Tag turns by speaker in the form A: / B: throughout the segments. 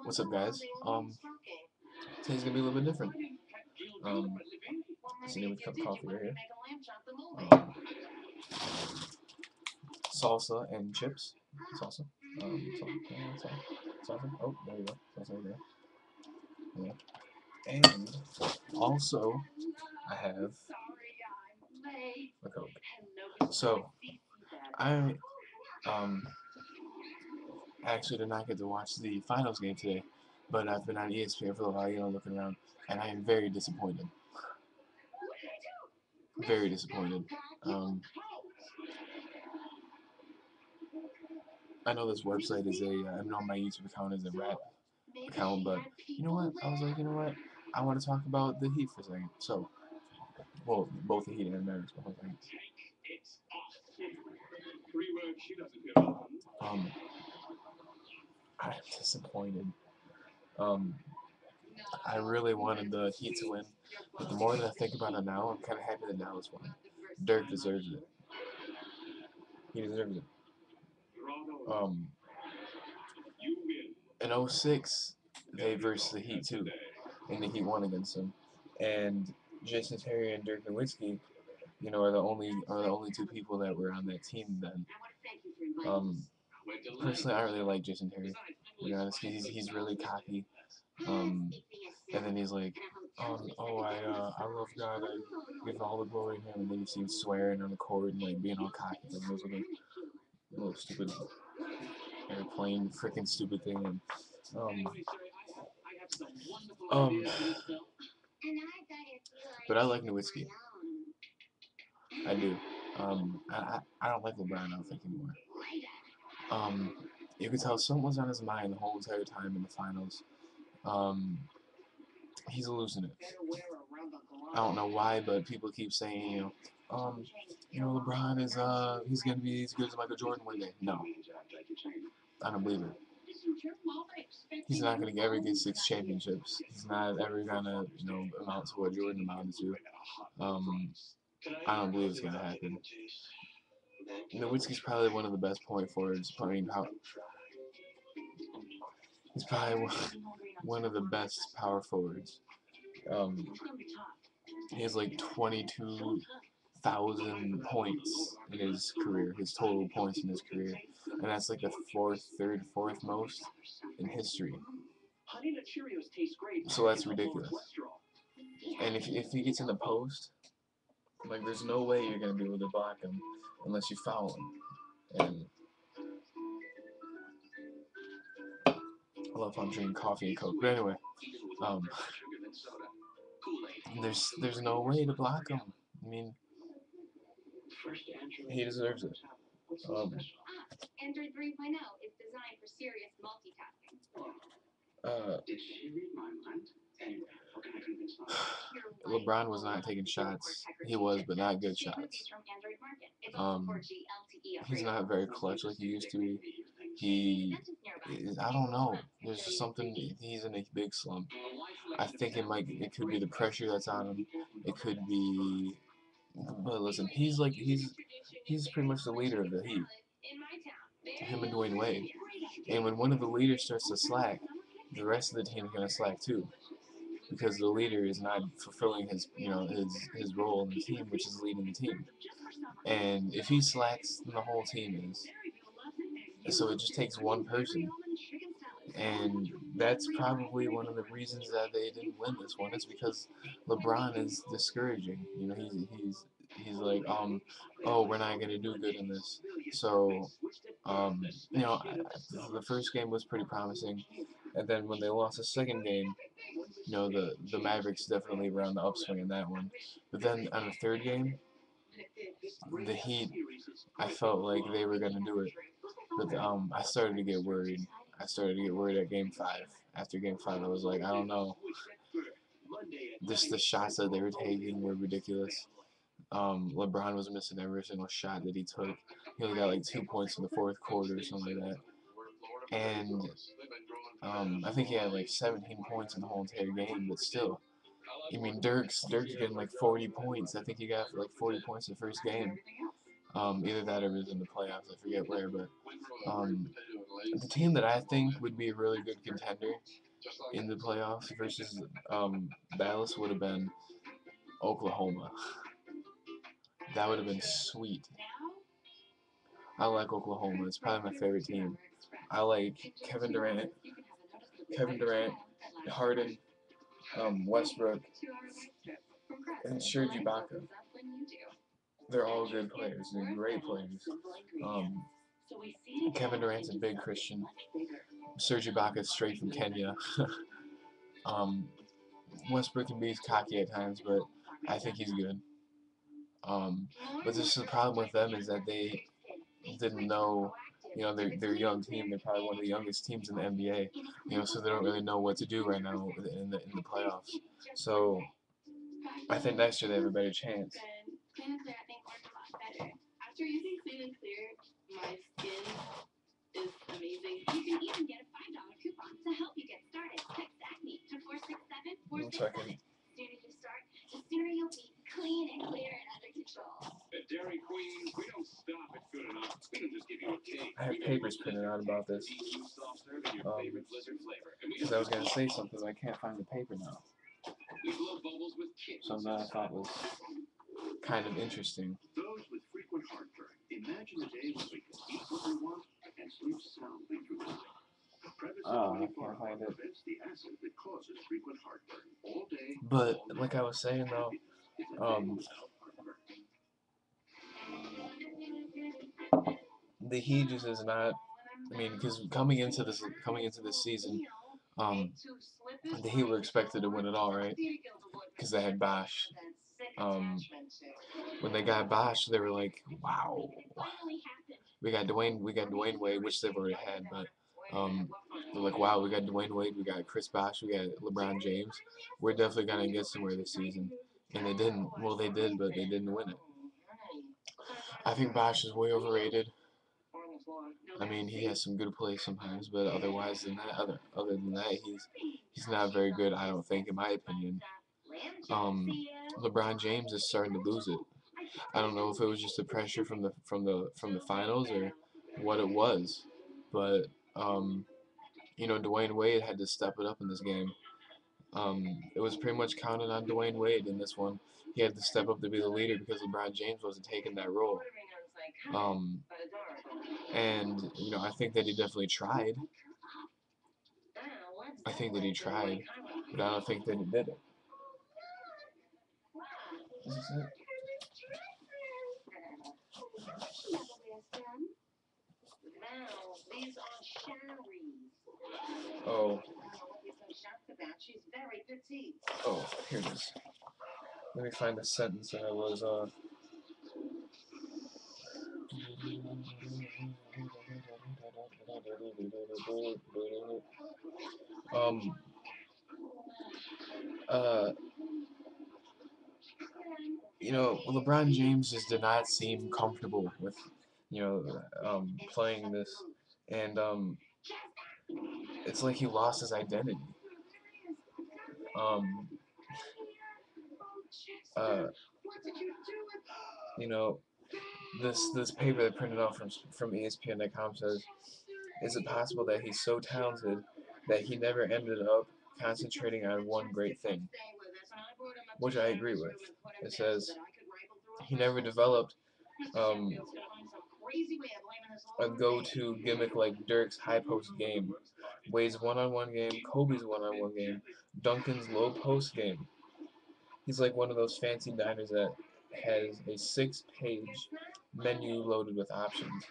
A: What's up, guys? Today's gonna be a little bit different. Sitting with a cup of coffee right here. Um, Salsa and chips. Salsa. Salsa. Oh, there you go. Salsa right there. Yeah. And also, I have a Coke. So, I um actually did not get to watch the finals game today, but I've been on ESPN for a while, looking around, and I am very disappointed. Very disappointed. I know this website is I know my YouTube account is a rap account, but you know what? I was like, you know what? I want to talk about the Heat for a second. So, well, both the Heat and the Mavericks, but hold on. I'm disappointed. Um, I really wanted the Heat to win, but the more that I think about it now, I'm kind of happy that Dallas won. Dirk deserves it. He deserves it. Um, in '06, they versed the Heat too, and the Heat won against them. And Jason Terry and Dirk Nowitzki, are the only two people that were on that team then. Um, Personally, I really like Jason Terry. To be honest, he's really cocky. Um, and then he's like, I love God. I give all the glory to Him. And then you see him swearing on the court and like being all cocky. Like those little stupid, plain freaking stupid thing. And um, um, but I like Nowitzki. I do. I don't like LeBron. I don't think anymore. Um, you could tell something was on his mind the whole entire time in the finals. Um, he's losing it. I don't know why, but people keep saying, LeBron is he's gonna be as good as Michael Jordan one day. No, I don't believe it. He's not gonna ever get 6 championships. He's not ever gonna amount to what Jordan amounted to. I don't believe it's gonna happen. Nowitzki's probably one of the best point forwards. He's probably one of the best power forwards. Um, he has like 22,000 points in his career, his total points in his career, and that's like the fourth most in history. So that's ridiculous. And if he gets in the post, like there's no way you're gonna be able to block him unless you foul him. And I love how I'm drinking coffee and Coke. But anyway, um, there's no way to block him. I mean, he deserves it. Android 3.0 is designed for serious multitasking. LeBron was not taking shots. He was, but not good shots. He's not very clutch like he used to be. I don't know. There's just something. He's in a big slump. I think it could be the pressure that's on him. It could be. But listen, he's pretty much the leader of the Heat. Him and Dwayne Wade. And when one of the leaders starts to slack, the rest of the team is gonna slack too, because the leader is not fulfilling his role in the team, which is leading the team. And if he slacks, then the whole team is. So it just takes one person, and that's probably one of the reasons that they didn't win this one. Is because LeBron is discouraging. He's like, oh, we're not gonna do good in this. So, the first game was pretty promising, and then when they lost the second game, the Mavericks definitely were on the upswing in that one. But then on the third game, the Heat, I felt like they were gonna do it. But I started to get worried. I started to get worried at Game 5. After Game 5, I was like, I don't know. Just the shots that they were taking were ridiculous. LeBron was missing every single shot that he took. He only got like 2 points in the fourth quarter or something like that. And I think he had like 17 points in the whole entire game, but still. I mean, Dirk's getting like 40 points. I think he got like 40 points the first game. Either that or it was in the playoffs. I forget where, but The team that I think would be a really good contender in the playoffs versus Dallas would have been Oklahoma. That would have been sweet. I like Oklahoma. It's probably my favorite team. I like Kevin Durant, Harden, Westbrook, and Serge Ibaka. They're all good players. They're great players. Um, Kevin Durant's a big Christian. Serge Ibaka's straight from Kenya. um, Westbrook can be cocky at times, but I think he's good. But this is the problem with them is that they didn't know, they're a young team. They're probably one of the youngest teams in the NBA, so they don't really know what to do right now in the playoffs. So I think next year they have a better chance. One second. I have papers printed out about this. Because I was going to say something, but I can't find the paper now. Something that I thought was kind of interesting. Oh, I can't find it. But like I was saying though, the Heat just is not. I mean, because coming into this season, the Heat were expected to win it all, right? Because they had Bosh. When they got Bosh, they were like, "Wow, we got Dwayne Wade, which they've already had, but they're like, wow, we got Dwayne Wade, we got Chris Bosh, we got LeBron James. We're definitely gonna get somewhere this season." And they didn't. Well, they did, but they didn't win it. I think Bosh is way overrated. I mean, he has some good plays sometimes, but otherwise than that, other than that, he's not very good. I don't think, in my opinion. LeBron James is starting to lose it. I don't know if it was just the pressure from the finals or what it was, but Dwayne Wade had to step it up in this game. It was pretty much counted on Dwayne Wade in this one. He had to step up to be the leader because LeBron James wasn't taking that role. And I think that he definitely tried. I think that he tried, but I don't think that he did it. Is this it? Oh. Oh, here it is. Let me find the sentence that I was LeBron James just did not seem comfortable with, playing this, and it's like he lost his identity. You know, this paper that printed out from ESPN.com says, is it possible that he's so talented that he never ended up concentrating on one great thing? Which I agree with. It says he never developed a go-to gimmick like Dirk's high post game, Wade's one-on-one game, Kobe's one-on-one game, Duncan's low post game. He's like one of those fancy diners that has a 6-page menu loaded with options.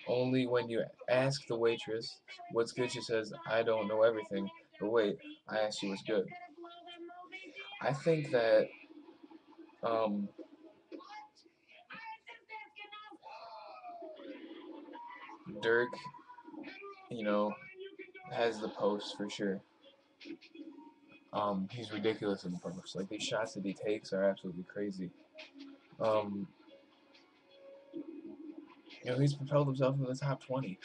A: Only when you ask the waitress what's good, she says, "I don't know everything, but wait, I asked you what's good." I think that Dirk, has the post for sure. He's ridiculous in the post. Like, these shots that he takes are absolutely crazy. He's propelled himself into the top 20.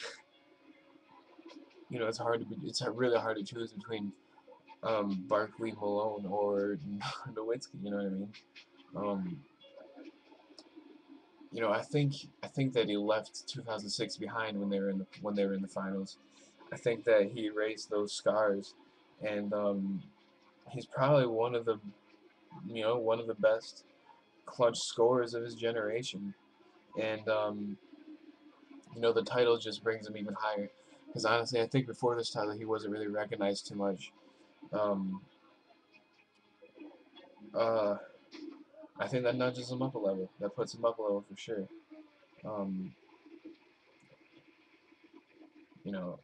A: It's really hard to choose between Barkley, Malone, or Nowitzki. You know what I mean? I think that he left 2006 behind when they were in the finals. I think that he erased those scars, and he's probably one of the best clutch scorers of his generation. And the title just brings him even higher. Because honestly, I think before this title, he wasn't really recognized too much. Um, uh, I think that nudges him up a level. That puts him up a level for sure. Um, you know,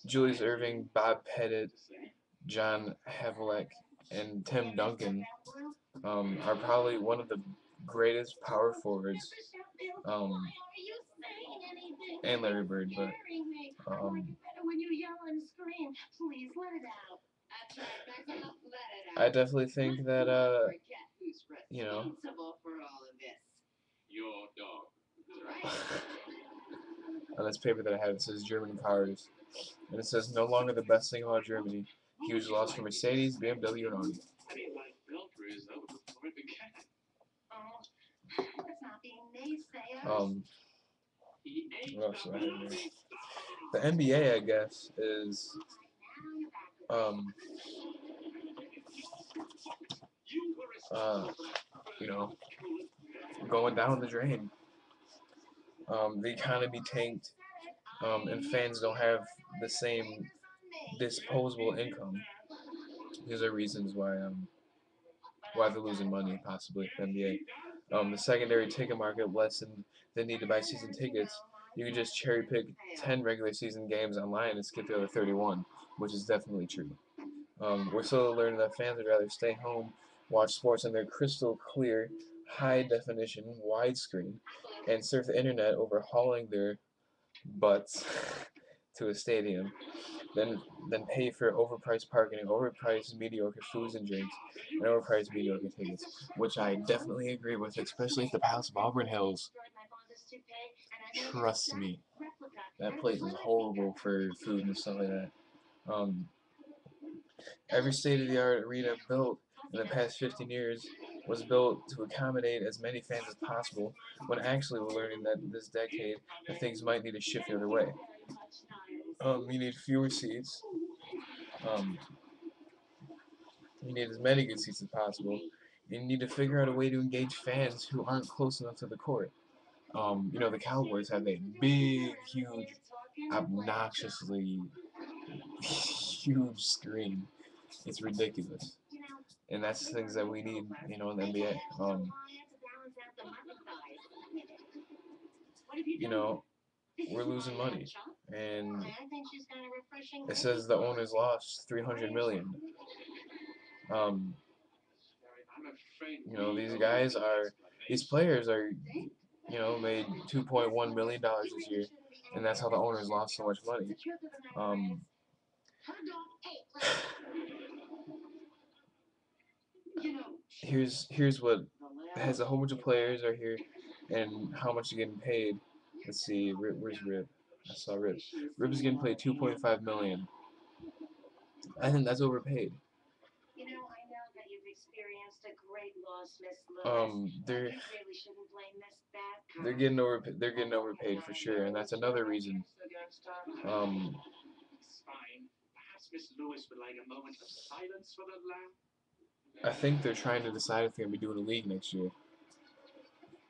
A: Julius Irving, Bob Pettit, John Havlicek, and Tim Duncan are probably one of the greatest power forwards, um, and Larry Bird, but um, I definitely think that you know on this paper that I have, it says German cars, and it says no longer the best thing about Germany. Huge loss for Mercedes, BMW, and Audi. Um, what else do I have here? The NBA, I guess, is um, uh, you know, going down the drain. The economy tanked, and fans don't have the same disposable income. These are reasons why they're losing money, possibly the NBA. The secondary ticket market lessened the need to buy season tickets. You can just cherry pick 10 regular season games online and skip the other 31, which is definitely true. We're slowly learning that fans would rather stay home, watch sports on their crystal clear, high definition widescreen, and surf the internet over hauling their butts to a stadium than pay for overpriced parking and overpriced mediocre foods and drinks and overpriced mediocre tickets, which I definitely agree with, especially at the Palace of Auburn Hills. Trust me, that place is horrible for food and stuff like that. Um, every state-of-the-art arena built in the past 15 years was built to accommodate as many fans as possible, when actually we're learning that this decade that things might need to shift the other way. You need fewer seats. Um, you need as many good seats as possible. You need to figure out a way to engage fans who aren't close enough to the court. The Cowboys have a big, huge, obnoxiously huge screen. It's ridiculous, and that's the things that we need, in the NBA. You know, we're losing money, and it says the owners lost 300 million. Um, these players are, made $2.1 million this year, and that's how the owners lost so much money. Um, here's what has a whole bunch of players are here, and how much they're getting paid. Let's see, where's Rip? I saw Rip. Rip is getting paid 2.5 million. I think that's overpaid. They're they're getting overpaid for sure, and that's another reason. Um, I think they're trying to decide if they're gonna be doing a league next year,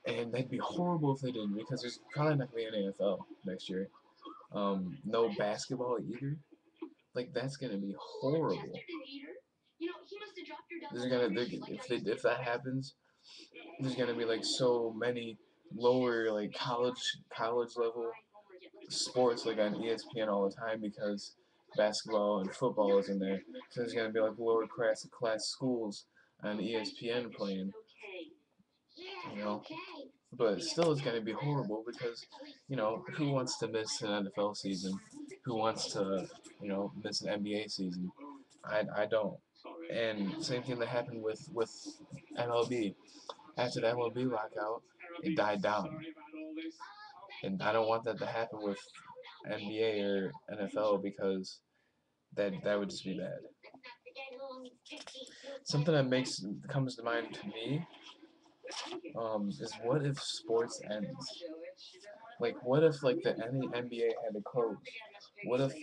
A: and that'd be horrible if they didn't, because there's probably not gonna be an NFL next year. No basketball either. Like that's gonna be horrible. If that happens, there's gonna be like so many lower like college level sports like on ESPN all the time, because basketball and football is in there. So there's gonna be like lower class schools on ESPN playing, you know. But still, it's gonna be horrible because, who wants to miss an NFL season? Who wants to, miss an NBA season? I don't. And same thing that happened with MLB. After the MLB lockout, it died down. And I don't want that to happen with NBA or NFL, because that would just be bad. Something that comes to mind to me, is what if sports ends? Like, what if like the NBA had to close? What if